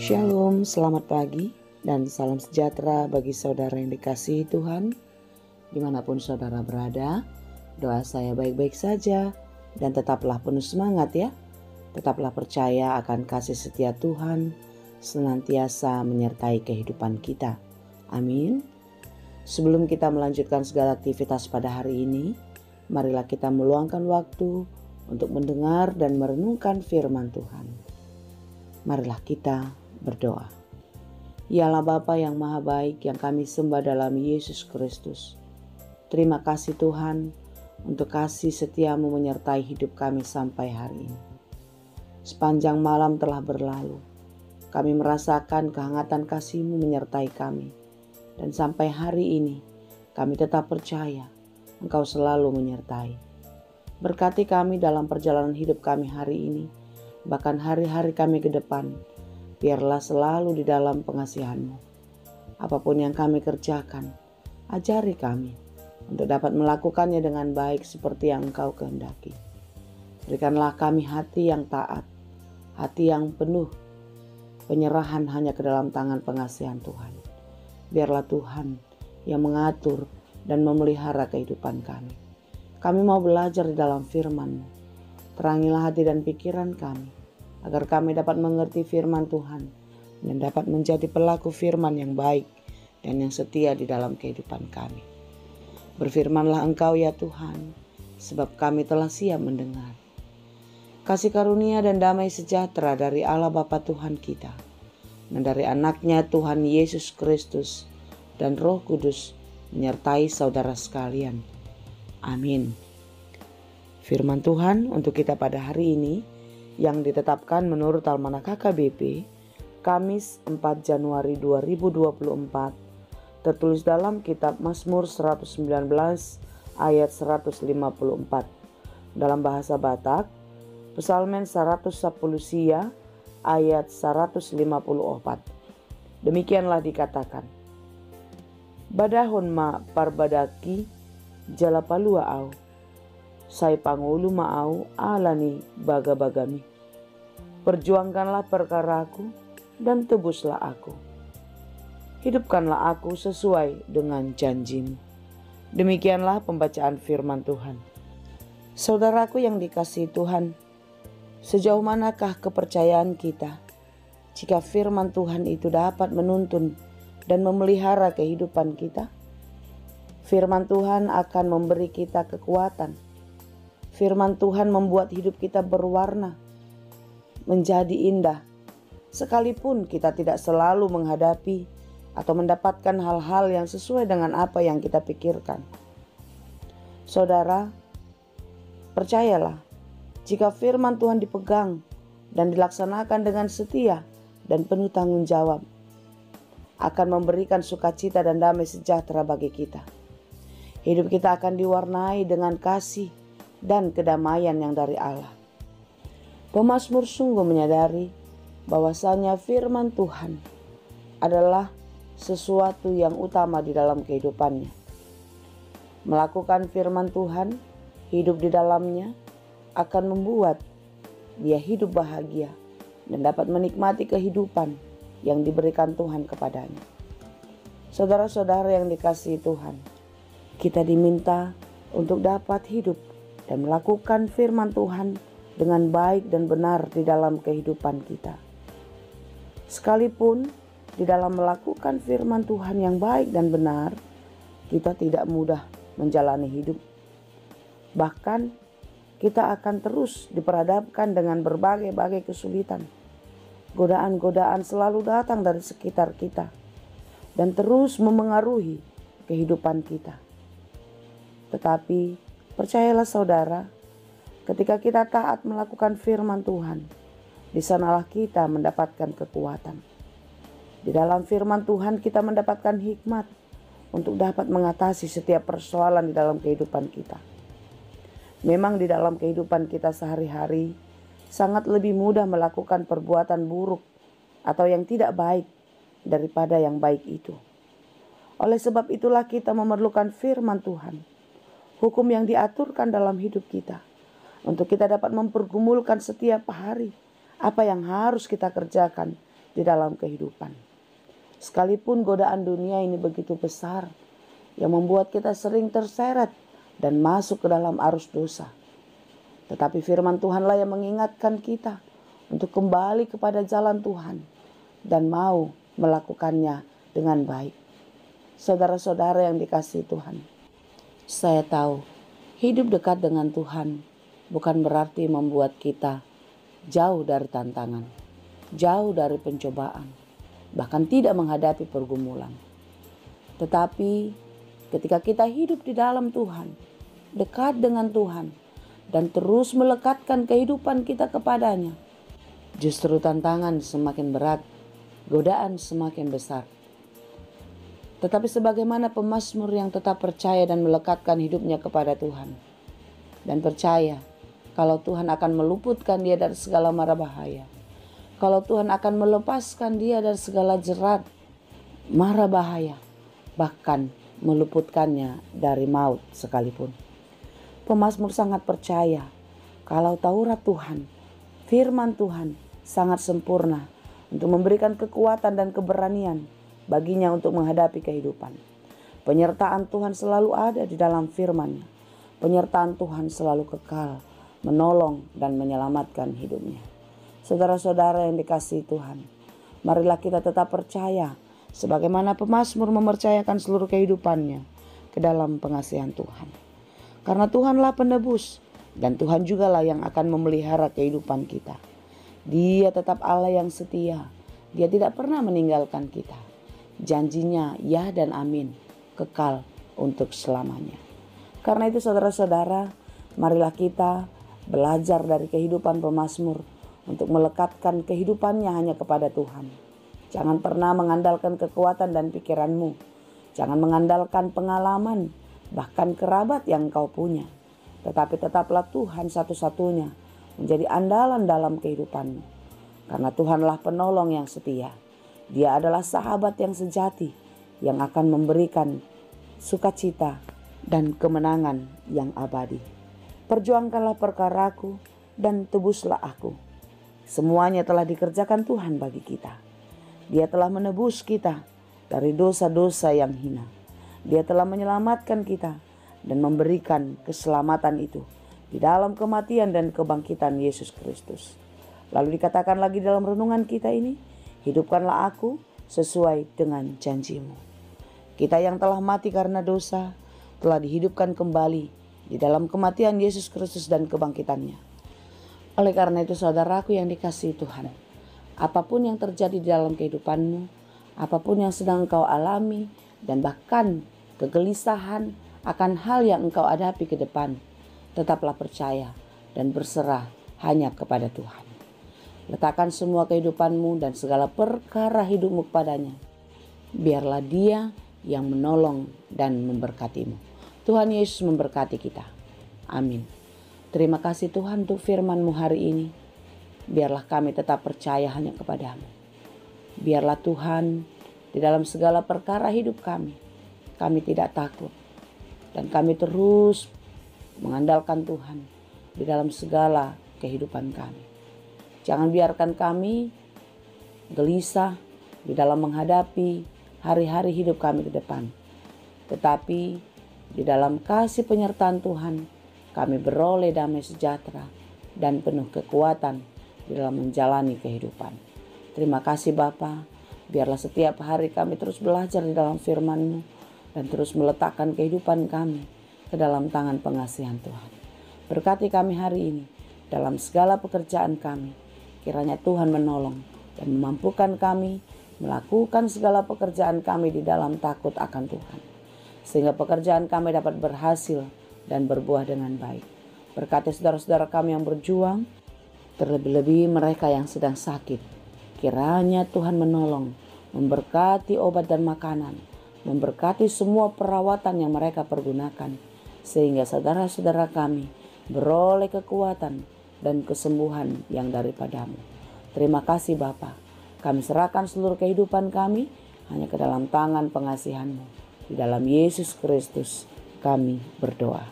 Shalom, selamat pagi dan salam sejahtera bagi saudara yang dikasihi Tuhan. Dimanapun saudara berada, doa saya baik-baik saja dan tetaplah penuh semangat ya. Tetaplah percaya akan kasih setia Tuhan senantiasa menyertai kehidupan kita. Amin. Sebelum kita melanjutkan segala aktivitas pada hari ini, marilah kita meluangkan waktu untuk mendengar dan merenungkan firman Tuhan. Marilah kita berdoa. Yalah Bapa yang maha baik yang kami sembah dalam Yesus Kristus. Terima kasih Tuhan untuk kasih setiamu menyertai hidup kami sampai hari ini. Sepanjang malam telah berlalu, kami merasakan kehangatan kasih-Mu menyertai kami. Dan sampai hari ini, kami tetap percaya Engkau selalu menyertai. Berkati kami dalam perjalanan hidup kami hari ini, bahkan hari-hari kami ke depan. Biarlah selalu di dalam pengasihan-Mu. Apapun yang kami kerjakan, ajari kami untuk dapat melakukannya dengan baik seperti yang Engkau kehendaki. Berikanlah kami hati yang taat, hati yang penuh penyerahan hanya ke dalam tangan pengasihan Tuhan. Biarlah Tuhan yang mengatur dan memelihara kehidupan kami. Kami mau belajar di dalam firman-Mu. Terangilah hati dan pikiran kami, agar kami dapat mengerti firman Tuhan dan dapat menjadi pelaku firman yang baik dan yang setia di dalam kehidupan kami. Berfirmanlah Engkau ya Tuhan, sebab kami telah siap mendengar. Kasih karunia dan damai sejahtera dari Allah Bapa Tuhan kita, dan dari anaknya Tuhan Yesus Kristus dan Roh Kudus menyertai saudara sekalian. Amin. Firman Tuhan untuk kita pada hari ini yang ditetapkan menurut Almanak KKBP Kamis 4 Januari 2024, tertulis dalam kitab Mazmur 119 ayat 154. Dalam bahasa Batak, Psalmen 110 sia ayat 154. Demikianlah dikatakan, Badahon ma parbadaki jala palua au, sai pangulu maau alani baga-bagami. Perjuangkanlah perkaraku dan tebuslah aku. Hidupkanlah aku sesuai dengan janji-Mu. Demikianlah pembacaan firman Tuhan. Saudaraku yang dikasihi Tuhan, sejauh manakah kepercayaan kita jika firman Tuhan itu dapat menuntun dan memelihara kehidupan kita? Firman Tuhan akan memberi kita kekuatan. Firman Tuhan membuat hidup kita berwarna, menjadi indah, sekalipun kita tidak selalu menghadapi atau mendapatkan hal-hal yang sesuai dengan apa yang kita pikirkan. Saudara, percayalah, jika firman Tuhan dipegang dan dilaksanakan dengan setia dan penuh tanggung jawab, akan memberikan sukacita dan damai sejahtera bagi kita. Hidup kita akan diwarnai dengan kasih dan kedamaian yang dari Allah. Pemazmur sungguh menyadari bahwasanya firman Tuhan adalah sesuatu yang utama di dalam kehidupannya. Melakukan firman Tuhan, hidup di dalamnya akan membuat dia hidup bahagia dan dapat menikmati kehidupan yang diberikan Tuhan kepadanya. Saudara-saudara yang dikasihi Tuhan, kita diminta untuk dapat hidup dan melakukan firman Tuhan dengan baik dan benar di dalam kehidupan kita. Sekalipun di dalam melakukan firman Tuhan yang baik dan benar, kita tidak mudah menjalani hidup. Bahkan kita akan terus diperhadapkan dengan berbagai-bagai kesulitan. Godaan-godaan selalu datang dari sekitar kita dan terus memengaruhi kehidupan kita. Tetapi percayalah saudara, ketika kita taat melakukan firman Tuhan, di sanalah kita mendapatkan kekuatan. Di dalam firman Tuhan kita mendapatkan hikmat untuk dapat mengatasi setiap persoalan di dalam kehidupan kita. Memang di dalam kehidupan kita sehari-hari, sangat lebih mudah melakukan perbuatan buruk atau yang tidak baik daripada yang baik itu. Oleh sebab itulah kita memerlukan firman Tuhan, hukum yang diaturkan dalam hidup kita, untuk kita dapat mempergumulkan setiap hari apa yang harus kita kerjakan di dalam kehidupan. Sekalipun godaan dunia ini begitu besar, yang membuat kita sering terseret dan masuk ke dalam arus dosa. Tetapi firman Tuhanlah yang mengingatkan kita untuk kembali kepada jalan Tuhan dan mau melakukannya dengan baik. Saudara-saudara yang dikasihi Tuhan, saya tahu hidup dekat dengan Tuhan bukan berarti membuat kita jauh dari tantangan, jauh dari pencobaan, bahkan tidak menghadapi pergumulan. Tetapi ketika kita hidup di dalam Tuhan, dekat dengan Tuhan, dan terus melekatkan kehidupan kita kepadanya, justru tantangan semakin berat, godaan semakin besar. Tetapi sebagaimana pemazmur yang tetap percaya dan melekatkan hidupnya kepada Tuhan, dan percaya kalau Tuhan akan meluputkan dia dari segala mara bahaya, kalau Tuhan akan melepaskan dia dari segala jerat mara bahaya, bahkan meluputkannya dari maut sekalipun. Pemazmur sangat percaya kalau Taurat Tuhan, firman Tuhan sangat sempurna untuk memberikan kekuatan dan keberanian baginya untuk menghadapi kehidupan. Penyertaan Tuhan selalu ada di dalam firman-Nya. Penyertaan Tuhan selalu kekal, menolong dan menyelamatkan hidupnya. Saudara-saudara yang dikasihi Tuhan, marilah kita tetap percaya sebagaimana pemazmur mempercayakan seluruh kehidupannya ke dalam pengasihan Tuhan. Karena Tuhanlah penebus dan Tuhan jugalah yang akan memelihara kehidupan kita. Dia tetap Allah yang setia. Dia tidak pernah meninggalkan kita. Janjinya ya dan amin, kekal untuk selamanya. Karena itu saudara-saudara, marilah kita belajar dari kehidupan pemazmur untuk melekatkan kehidupannya hanya kepada Tuhan. Jangan pernah mengandalkan kekuatan dan pikiranmu. Jangan mengandalkan pengalaman, bahkan kerabat yang kau punya. Tetapi tetaplah Tuhan satu-satunya menjadi andalan dalam kehidupanmu. Karena Tuhanlah penolong yang setia. Dia adalah sahabat yang sejati yang akan memberikan sukacita dan kemenangan yang abadi. Perjuangkanlah perkaraku dan tebuslah aku. Semuanya telah dikerjakan Tuhan bagi kita. Dia telah menebus kita dari dosa-dosa yang hina. Dia telah menyelamatkan kita dan memberikan keselamatan itu di dalam kematian dan kebangkitan Yesus Kristus. Lalu dikatakan lagi dalam renungan kita ini, hidupkanlah aku sesuai dengan janjimu. Kita yang telah mati karena dosa telah dihidupkan kembali di dalam kematian Yesus Kristus dan kebangkitannya. Oleh karena itu saudaraku yang dikasihi Tuhan, apapun yang terjadi di dalam kehidupanmu, apapun yang sedang engkau alami, dan bahkan kegelisahan akan hal yang engkau hadapi ke depan, tetaplah percaya dan berserah hanya kepada Tuhan. Letakkan semua kehidupanmu dan segala perkara hidupmu kepadanya. Biarlah Dia yang menolong dan memberkatimu. Tuhan Yesus memberkati kita. Amin. Terima kasih Tuhan untuk firman-Mu hari ini. Biarlah kami tetap percaya hanya kepadamu. Biarlah Tuhan di dalam segala perkara hidup kami tidak takut. Dan kami terus mengandalkan Tuhan di dalam segala kehidupan kami. Jangan biarkan kami gelisah di dalam menghadapi hari-hari hidup kami ke depan. Tetapi di dalam kasih penyertaan Tuhan, kami beroleh damai sejahtera dan penuh kekuatan di dalam menjalani kehidupan. Terima kasih Bapa, biarlah setiap hari kami terus belajar di dalam firman-Mu dan terus meletakkan kehidupan kami ke dalam tangan pengasihan Tuhan. Berkati kami hari ini dalam segala pekerjaan kami. Kiranya Tuhan menolong dan memampukan kami melakukan segala pekerjaan kami di dalam takut akan Tuhan. Sehingga pekerjaan kami dapat berhasil dan berbuah dengan baik. Berkati saudara-saudara kami yang berjuang, terlebih-lebih mereka yang sedang sakit. Kiranya Tuhan menolong, memberkati obat dan makanan, memberkati semua perawatan yang mereka pergunakan. Sehingga saudara-saudara kami beroleh kekuatan dan kesembuhan yang daripadamu. Terima kasih Bapa. Kami serahkan seluruh kehidupan kami hanya ke dalam tangan pengasihan-Mu. Di dalam Yesus Kristus kami berdoa.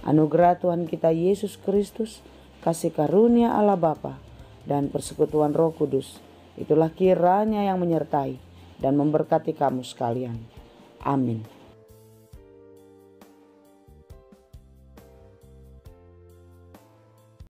Anugerah Tuhan kita Yesus Kristus, kasih karunia Allah Bapa, dan persekutuan Roh Kudus Itulah kiranya yang menyertai dan memberkati kamu sekalian. Amin.